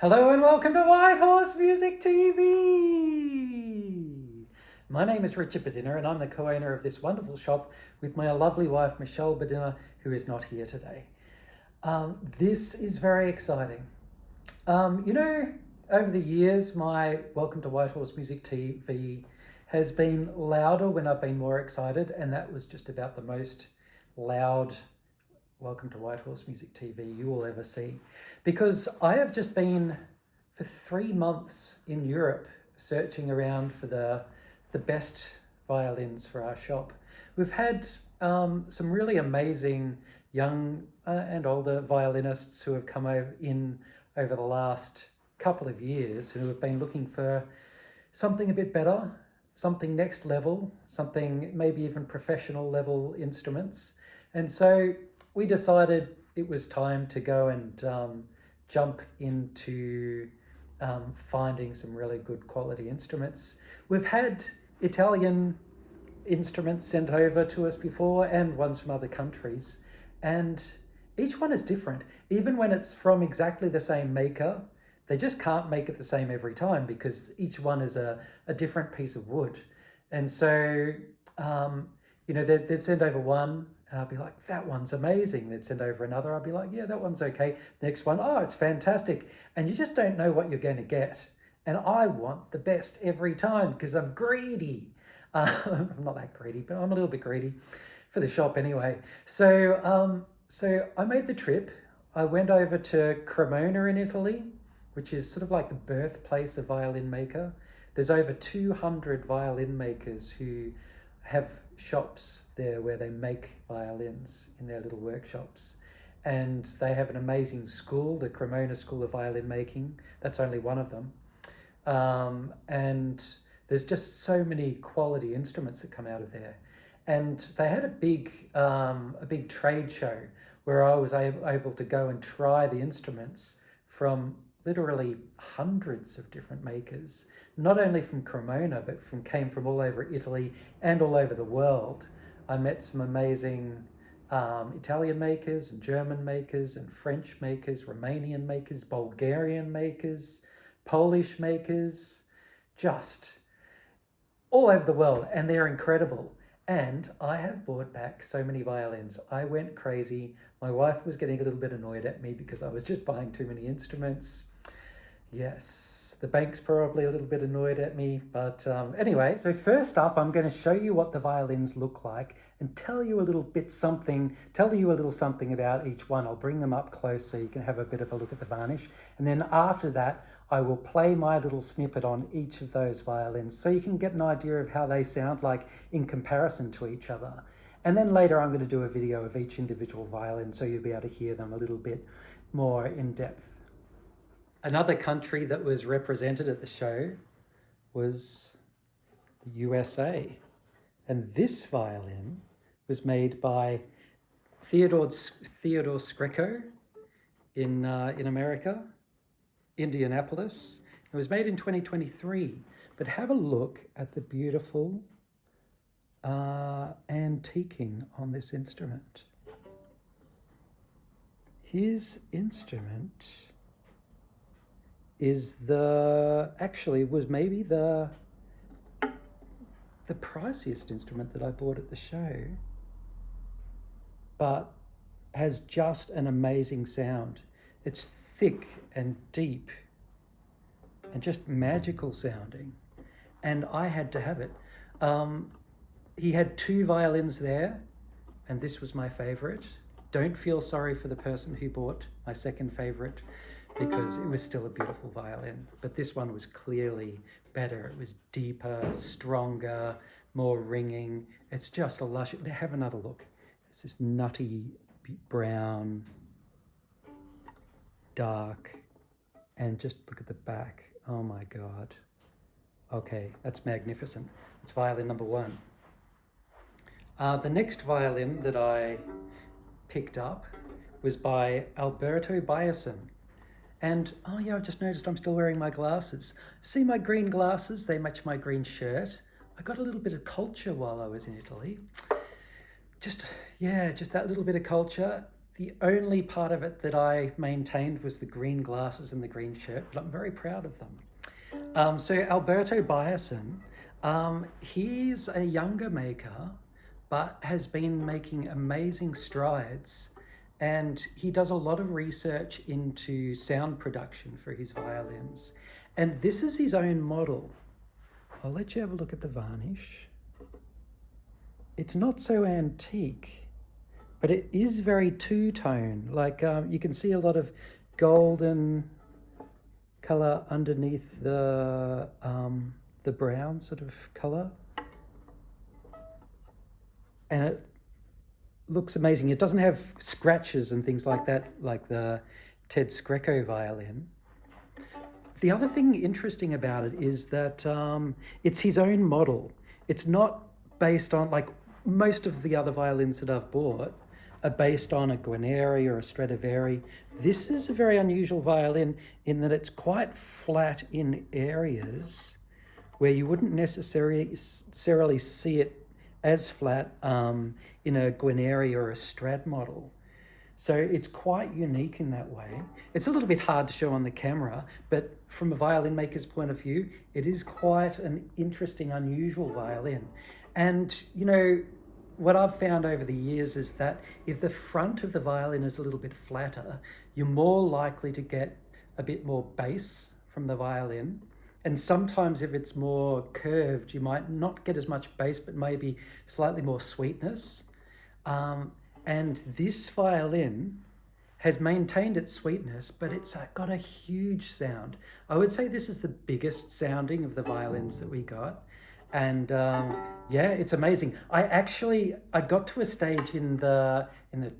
Hello and welcome to White Horse Music TV. My name is Richard Badinner and I'm the co-owner of this wonderful shop with my lovely wife Michelle Badinner, who is not here today. This is very exciting. Over the years my Welcome to White Horse Music TV has been louder when I've been more excited, and that was just about the most loud Welcome to White Horse Music TV you will ever see, because I have just been for 3 months in Europe searching around for the best violins for our shop. We've had some really amazing young and older violinists who have come over the last couple of years, who have been looking for something a bit better, something next level, something maybe even professional level instruments. And so we decided it was time to go and jump into finding some really good quality instruments. We've had Italian instruments sent over to us before, and ones from other countries, and each one is different. Even when it's from exactly the same maker, they just can't make it the same every time because each one is a different piece of wood. And so they'd send over one and I'd be like, that one's amazing. They'd send over another, I'd be like, yeah, that one's okay. Next one, oh, it's fantastic. And you just don't know what you're going to get. And I want the best every time because I'm greedy. I'm not that greedy, but I'm a little bit greedy for the shop anyway. So I made the trip. I went over to Cremona in Italy, which is sort of like the birthplace of violin maker. There's over 200 violin makers who have shops there where they make violins in their little workshops. And they have an amazing school, the Cremona School of Violin Making. That's only one of them. And there's just so many quality instruments that come out of there. And they had a big trade show where I was able to go and try the instruments from literally hundreds of different makers, not only from Cremona, but came from all over Italy and all over the world. I met some amazing Italian makers and German makers and French makers, Romanian makers, Bulgarian makers, Polish makers, just all over the world, and they're incredible. And I have bought back so many violins. I went crazy. My wife was getting a little bit annoyed at me because I was just buying too many instruments. Yes, the bank's probably a little bit annoyed at me, but anyway. So first up, I'm going to show you what the violins look like and tell you a little something about each one. I'll bring them up close so you can have a bit of a look at the varnish. And then after that, I will play my little snippet on each of those violins so you can get an idea of how they sound like in comparison to each other. And then later I'm going to do a video of each individual violin so you'll be able to hear them a little bit more in depth. Another country that was represented at the show was the USA. And this violin was made by Theodore Skreko in America, Indianapolis. It was made in 2023. But have a look at the beautiful antiquing on this instrument. His instrument was maybe the priciest instrument that I bought at the show, but has just an amazing sound. It's thick and deep and just magical sounding, and I had to have it. He had 2 violins there, and this was my favorite. Don't feel sorry for the person who bought my second favorite, because it was still a beautiful violin. But this one was clearly better. It was deeper, stronger, more ringing. It's just a lush. Have another look. It's this nutty brown, dark, and just look at the back. Oh my God. Okay, that's magnificent. It's violin number 1. The next violin that I picked up was by Alberto Biasin. And, oh yeah, I just noticed I'm still wearing my glasses. See my green glasses? They match my green shirt. I got a little bit of culture while I was in Italy. Just that little bit of culture. The only part of it that I maintained was the green glasses and the green shirt, but I'm very proud of them. So Alberto Biasin, he's a younger maker, but has been making amazing strides. And he does a lot of research into sound production for his violins. And this is his own model. I'll let you have a look at the varnish. It's not so antique, but it is very two-tone. Like you can see a lot of golden color underneath the brown sort of color. And it looks amazing. It doesn't have scratches and things like that, like the Theodore Skreko violin. The other thing interesting about it is that it's his own model. It's not based on, like most of the other violins that I've bought are based on a Guarneri or a Stradivari. This is a very unusual violin in that it's quite flat in areas where you wouldn't necessarily see it as flat in a Guarneri or a Strad model. So it's quite unique in that way. It's a little bit hard to show on the camera, but from a violin maker's point of view, it is quite an interesting, unusual violin. And, you know, what I've found over the years is that if the front of the violin is a little bit flatter, you're more likely to get a bit more bass from the violin. And sometimes if it's more curved, you might not get as much bass, but maybe slightly more sweetness. And this violin has maintained its sweetness, but it's got a huge sound. I would say this is the biggest sounding of the violins that we got. And yeah, it's amazing. I got to a stage in the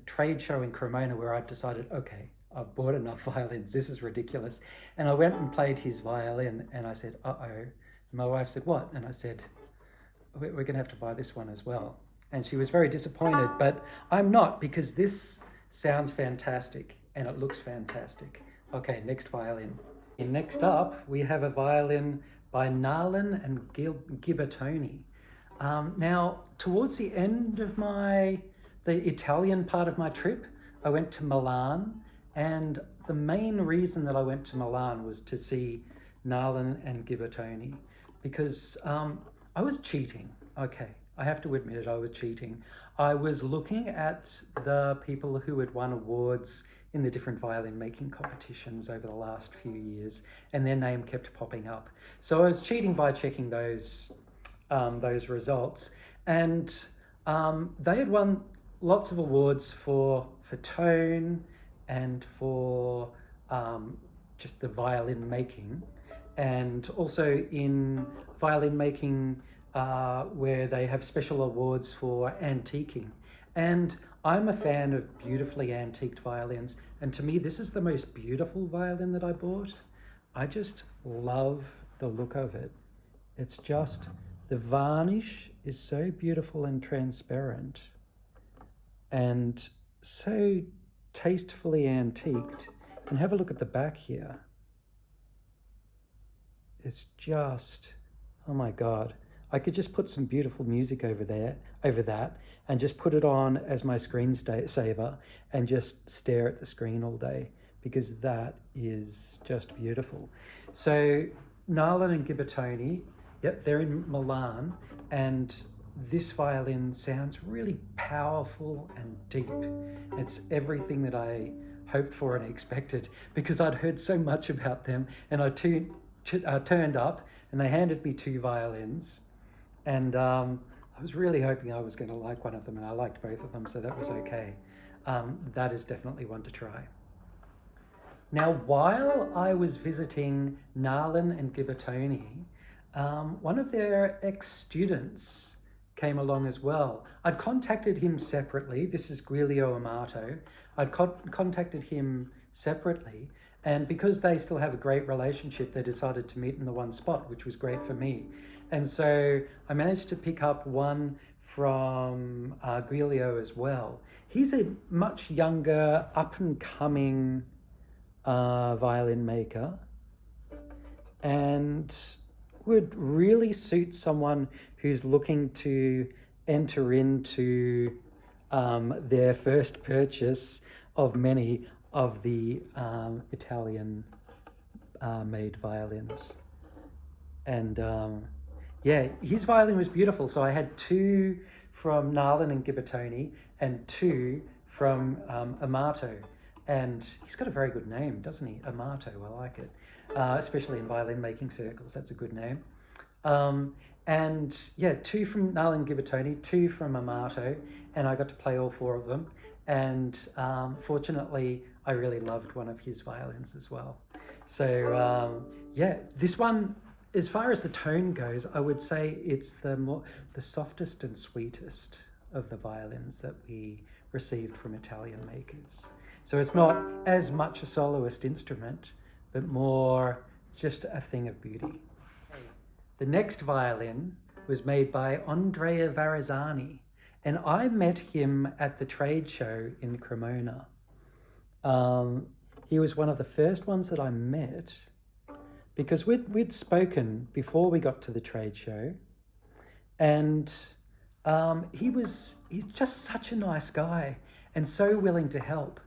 trade show in Cremona where I decided, okay, I've bought enough violins. This is ridiculous. And I went and played his violin and I said, uh-oh. And my wife said, what? And I said, we're going to have to buy this one as well. And she was very disappointed, but I'm not, because this sounds fantastic and it looks fantastic. Okay, next violin. And next up, we have a violin by Nalin and Gibertoni. Now, towards the end of the Italian part of my trip, I went to Milan, and the main reason that I went to Milan was to see Nalin and Gibertoni, because I was cheating. Okay, I have to admit it, I was cheating. I was looking at the people who had won awards in the different violin making competitions over the last few years, and their name kept popping up. So I was cheating by checking those results, and they had won lots of awards for tone and for just the violin making, and also in violin making where they have special awards for antiquing. And I'm a fan of beautifully antiqued violins, and to me this is the most beautiful violin that I bought. I just love the look of it. It's just, the varnish is so beautiful and transparent and so tastefully antiqued. And have a look at the back here. It's just, oh my God. I could just put some beautiful music over that, and just put it on as my screensaver and just stare at the screen all day, because that is just beautiful. So Nalin and Gibertoni, yep, they're in Milan, and this violin sounds really powerful and deep. It's everything that I hoped for and expected, because I'd heard so much about them, and I turned up and they handed me 2 violins. And I was really hoping I was going to like one of them, and I liked both of them, so that was okay. That is definitely one to try. Now, while I was visiting Nalin and Gibertoni, one of their ex-students came along as well. I'd contacted him separately. This is Guilio Amato. I'd contacted him separately, and because they still have a great relationship, they decided to meet in the one spot, which was great for me. And so I managed to pick up one from Guilio as well. He's a much younger, up-and-coming violin maker, and would really suit someone who's looking to enter into their first purchase of many of the Italian made violins. And yeah, his violin was beautiful. So I had 2 from Nalin Gibertoni and 2 from Amato. And he's got a very good name, doesn't he? Amato, I like it. Especially in violin making circles, that's a good name. And yeah, 2 from Nalin Gibertoni, 2 from Amato, and I got to play all 4 of them. And fortunately, I really loved one of his violins as well. So yeah, this one, as far as the tone goes, I would say it's the softest and sweetest of the violins that we received from Italian makers. So it's not as much a soloist instrument, but more just a thing of beauty. The next violin was made by Andrea Varazzani, and I met him at the trade show in Cremona. He was one of the first ones that I met, because we'd spoken before we got to the trade show, and he's just such a nice guy and so willing to help,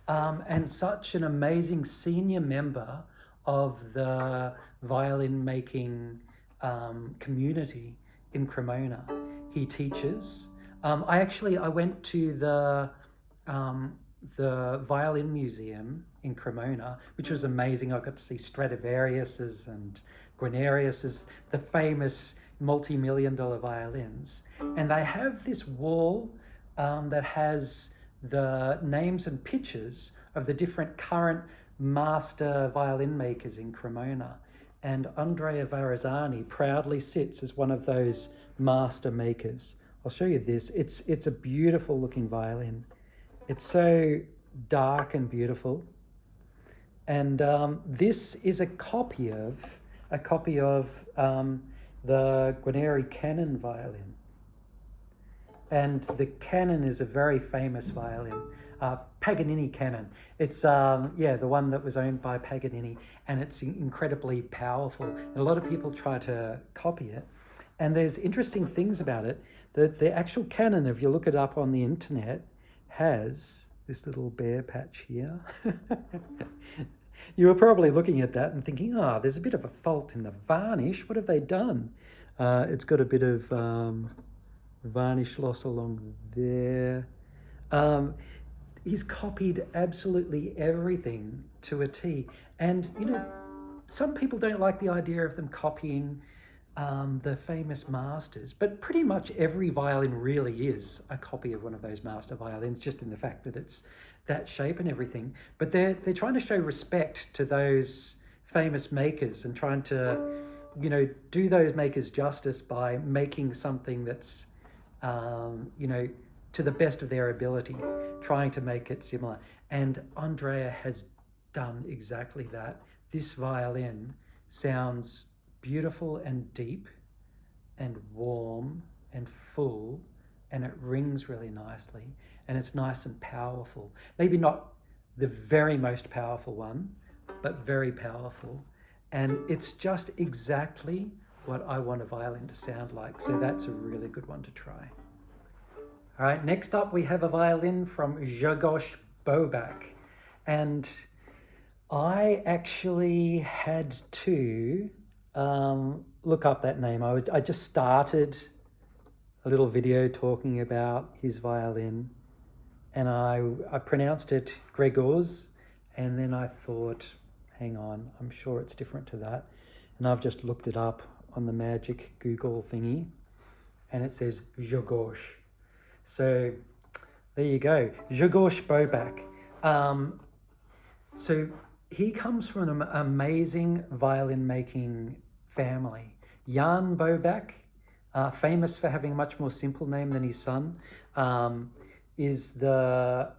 and such an amazing senior member of the violin making community in Cremona. He teaches. I went to the violin museum in Cremona, which was amazing. I got to see Stradivarius's and Guarnerius's, the famous multi-million-dollar violins. And they have this wall that has the names and pictures of the different current master violin makers in Cremona. And Andrea Varazzani proudly sits as one of those master makers. I'll show you this. It's a beautiful looking violin. It's so dark and beautiful. And this is a copy of the Guarneri Canon violin. And the Canon is a very famous violin, Paganini Canon. It's the one that was owned by Paganini, and it's incredibly powerful. And a lot of people try to copy it. And there's interesting things about it. The actual Canon, if you look it up on the internet, has this little bare patch here. You were probably looking at that and thinking, there's a bit of a fault in the varnish. What have they done? It's got a bit of varnish loss along there. He's copied absolutely everything to a T. And, some people don't like the idea of them copying the famous masters, but pretty much every violin really is a copy of one of those master violins, just in the fact that it's that shape and everything. But they're trying to show respect to those famous makers and trying to, do those makers justice by making something that's, to the best of their ability, trying to make it similar. And Andrea has done exactly that. This violin sounds beautiful and deep and warm and full, and it rings really nicely, and it's nice and powerful. Maybe not the very most powerful one, but very powerful. And it's just exactly what I want a violin to sound like. So that's a really good one to try. All right, next up we have a violin from Grzegorz Bobak. And I actually had to look up that name. I just started a little video talking about his violin, and I pronounced it Grzegorz, and then I thought, hang on, I'm sure it's different to that. And I've just looked it up on the magic Google thingy, and it says Grzegorz. So there you go, Grzegorz Bobak. So he comes from an amazing violin making family. Jan Boback, famous for having a much more simple name than his son, is the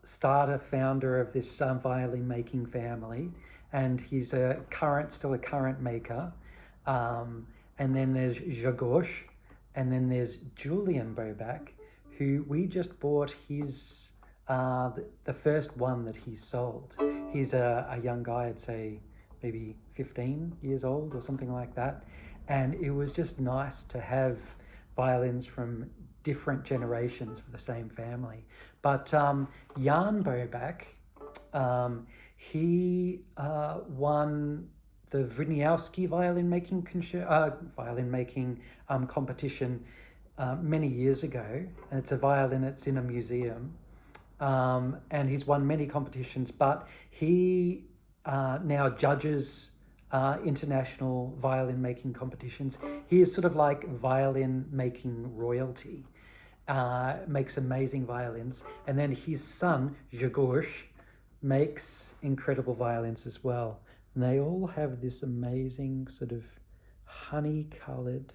starter founder of this violin making family, and he's still a current maker. And then there's Grzegorz, and then there's Julian Boback, who we just bought his the first one that he sold. He's a young guy, I'd say maybe 15 years old or something like that. And it was just nice to have violins from different generations for the same family. But Jan Boback, he won the Wieniawski violin making competition many years ago, and it's a violin. It's in a museum, and he's won many competitions. But he now judges international violin making competitions. He is sort of like violin making royalty. Makes amazing violins, and then his son Grzegorz makes incredible violins as well. And they all have this amazing sort of honey-coloured,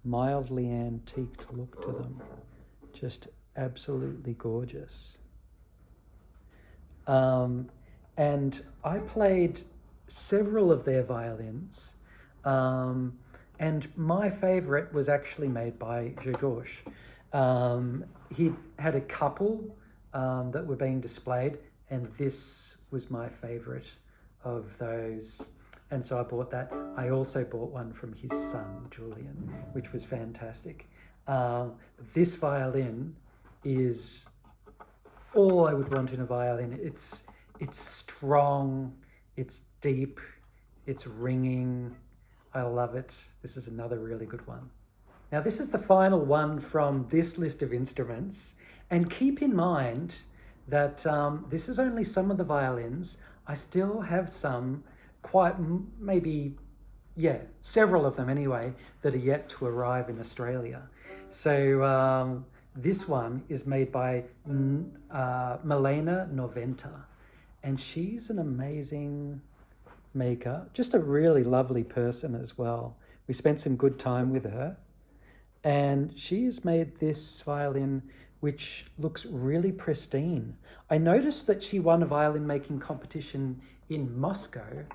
mildly antiqued look to them. Just absolutely gorgeous. And I played several of their violins, and my favourite was actually made by Grzegorz. He had a couple that were being displayed, and this was my favourite of those. And so I bought that. I also bought one from his son, Julian, which was fantastic. This violin is all I would want in a violin. It's strong, it's deep, it's ringing. I love it. This is another really good one. Now, this is the final one from this list of instruments. And keep in mind that this is only some of the violins. I still have some, several of them anyway, that are yet to arrive in Australia. So this one is made by Milena Noventa, and she's an amazing maker, just a really lovely person as well. We spent some good time with her, and she has made this violin which looks really pristine. I noticed that she won a violin making competition in Moscow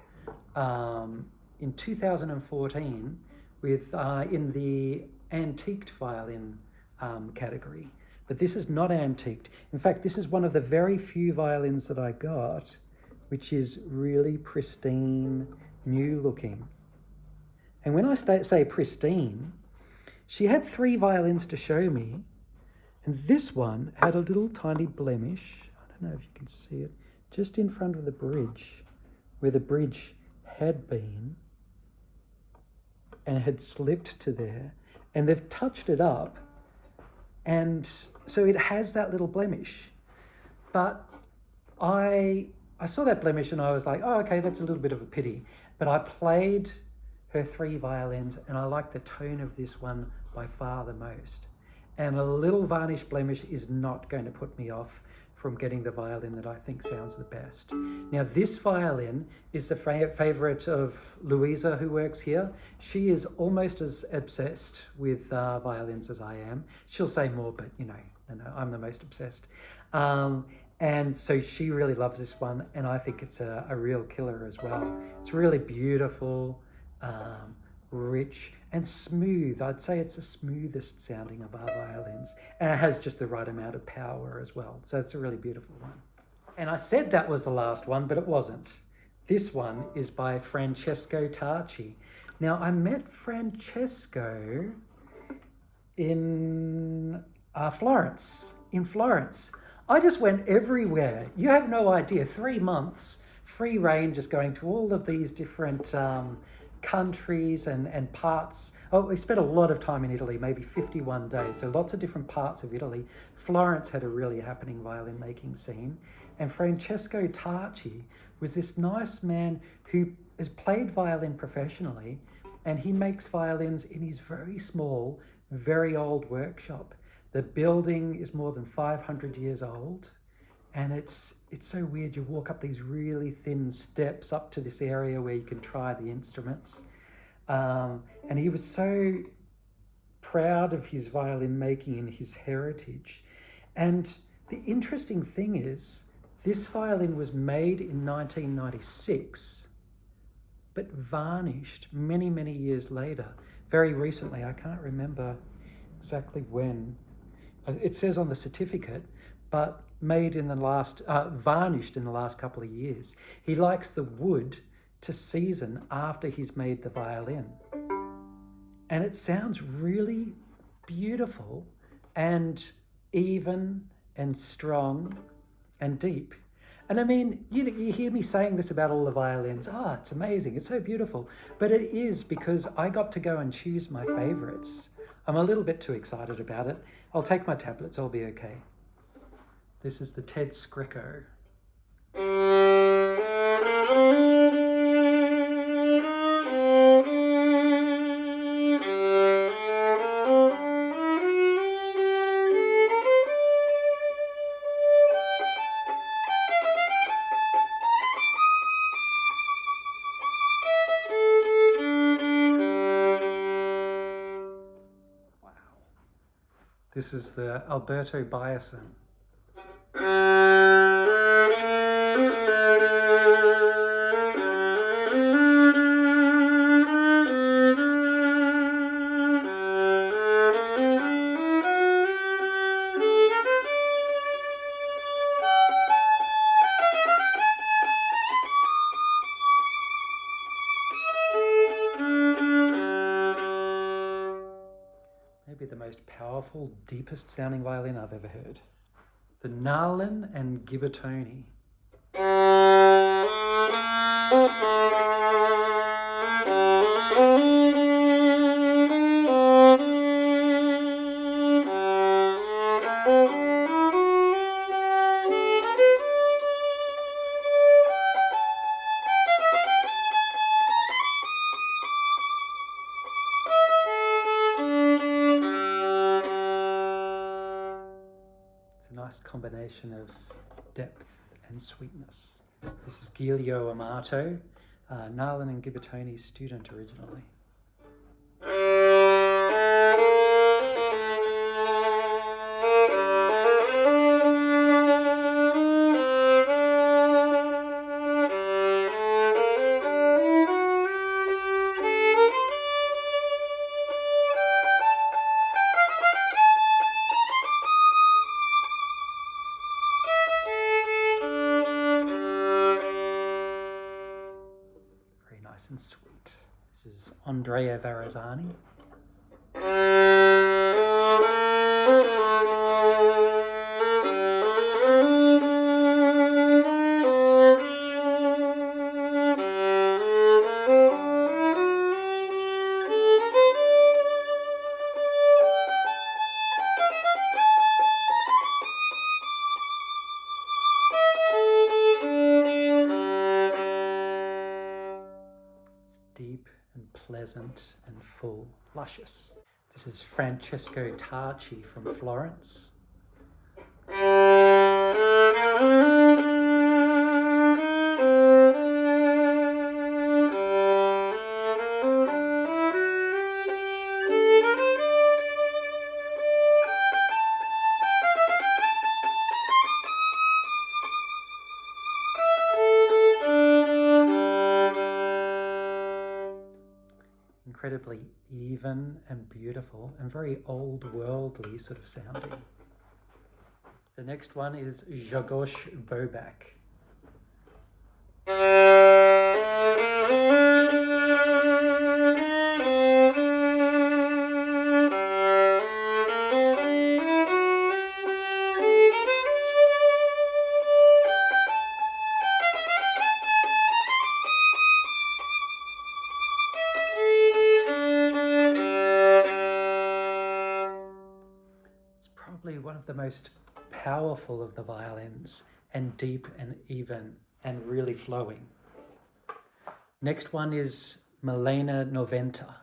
in 2014 with in the antiqued violin category. But this is not antiqued. In fact, this is one of the very few violins that I got which is really pristine, new looking. And when I say pristine, she had 3 violins to show me, and this one had a little tiny blemish. I don't know if you can see it, just in front of the bridge, where the bridge had been and had slipped to there, and they've touched it up, and so it has that little blemish. But I saw that blemish and I was like, oh, okay, that's a little bit of a pity. But I played her 3 violins, and I like the tone of this one by far the most. And a little varnish blemish is not going to put me off from getting the violin that I think sounds the best. Now, this violin is the favourite of Louisa, who works here. She is almost as obsessed with violins as I am. She'll say more, but no, I'm the most obsessed. And so she really loves this one, and I think it's a real killer as well. It's really beautiful, rich and smooth. I'd say it's the smoothest sounding of our violins, and it has just the right amount of power as well. So it's a really beautiful one. And I said that was the last one, but it wasn't. This one is by Francesco Tarchi. Now, I met Francesco in Florence. I just went everywhere. You have no idea. 3 months, free reign, just going to all of these different countries and parts. Oh, we spent a lot of time in Italy, maybe 51 days. So lots of different parts of Italy. Florence had a really happening violin making scene. And Francesco Tarchi was this nice man who has played violin professionally, and he makes violins in his very small, very old workshop. The building is more than 500 years old, and it's so weird. You walk up these really thin steps up to this area where you can try the instruments. And he was so proud of his violin making and his heritage. And the interesting thing is, this violin was made in 1996, but varnished many, many years later. Very recently, I can't remember exactly when. It says on the certificate, but made in the last, varnished in the last couple of years. He likes the wood to season after he's made the violin. And it sounds really beautiful, and even and strong and deep. And I mean, you hear me saying this about all the violins. It's amazing. It's so beautiful. But it is because I got to go and choose my favorites. I'm a little bit too excited about it. I'll take my tablets. I'll be okay. This is the Theodore Skreko. This is the Alberto Biasin. Maybe the most powerful, deepest sounding violin I've ever heard. The Nalin Gibertoni. Nice combination of depth and sweetness. This is Guilio Amato, Nalin Gibertoni's student originally. And sweet. This is Andrea Varazzani. Deep and pleasant and full, luscious. This is Francesco Tarchi from Florence. Incredibly even and beautiful and very old worldly sort of sounding. The next one is Grzegorz Bobak. One of the most powerful of the violins, and deep and even and really flowing. Next one is Melena Noventa.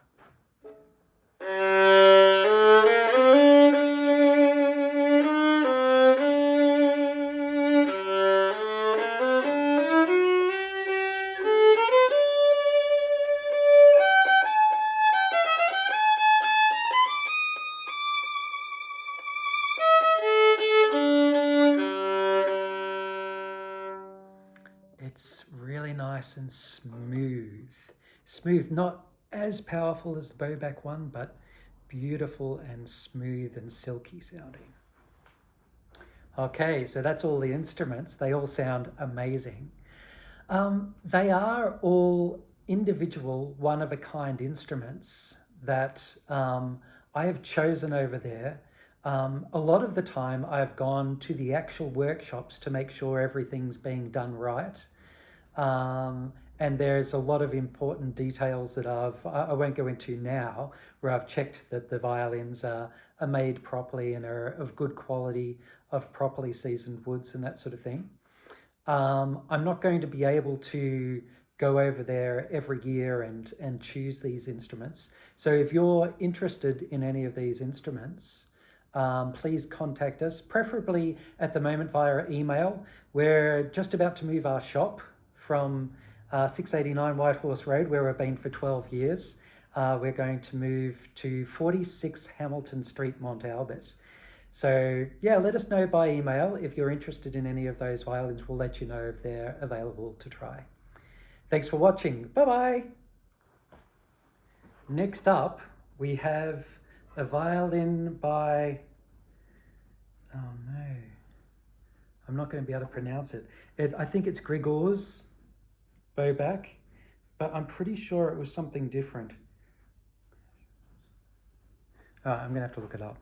It's really nice and smooth. Smooth, not as powerful as the Bobak one, but beautiful and smooth and silky sounding. Okay, so that's all the instruments. They all sound amazing. They are all individual, one-of-a-kind instruments that I have chosen over there A lot of the time I've gone to the actual workshops to make sure everything's being done right. And there's a lot of important details that I won't go into now, where I've checked that the violins are made properly and are of good quality, of properly seasoned woods and that sort of thing. I'm not going to be able to go over there every year and choose these instruments. So if you're interested in any of these instruments, please contact us, preferably at the moment via email. We're just about to move our shop from 689 Whitehorse Road, where we've been for 12 years. We're going to move to 46 Hamilton Street, Mont Albert. So yeah, let us know by email if you're interested in any of those violins. We'll let you know if they're available to try. Thanks for watching. Bye-bye. Next up, we have a violin by, oh no, I'm not going to be able to pronounce it. I think it's Grzegorz Bobak, but I'm pretty sure it was something different. I'm going to have to look it up.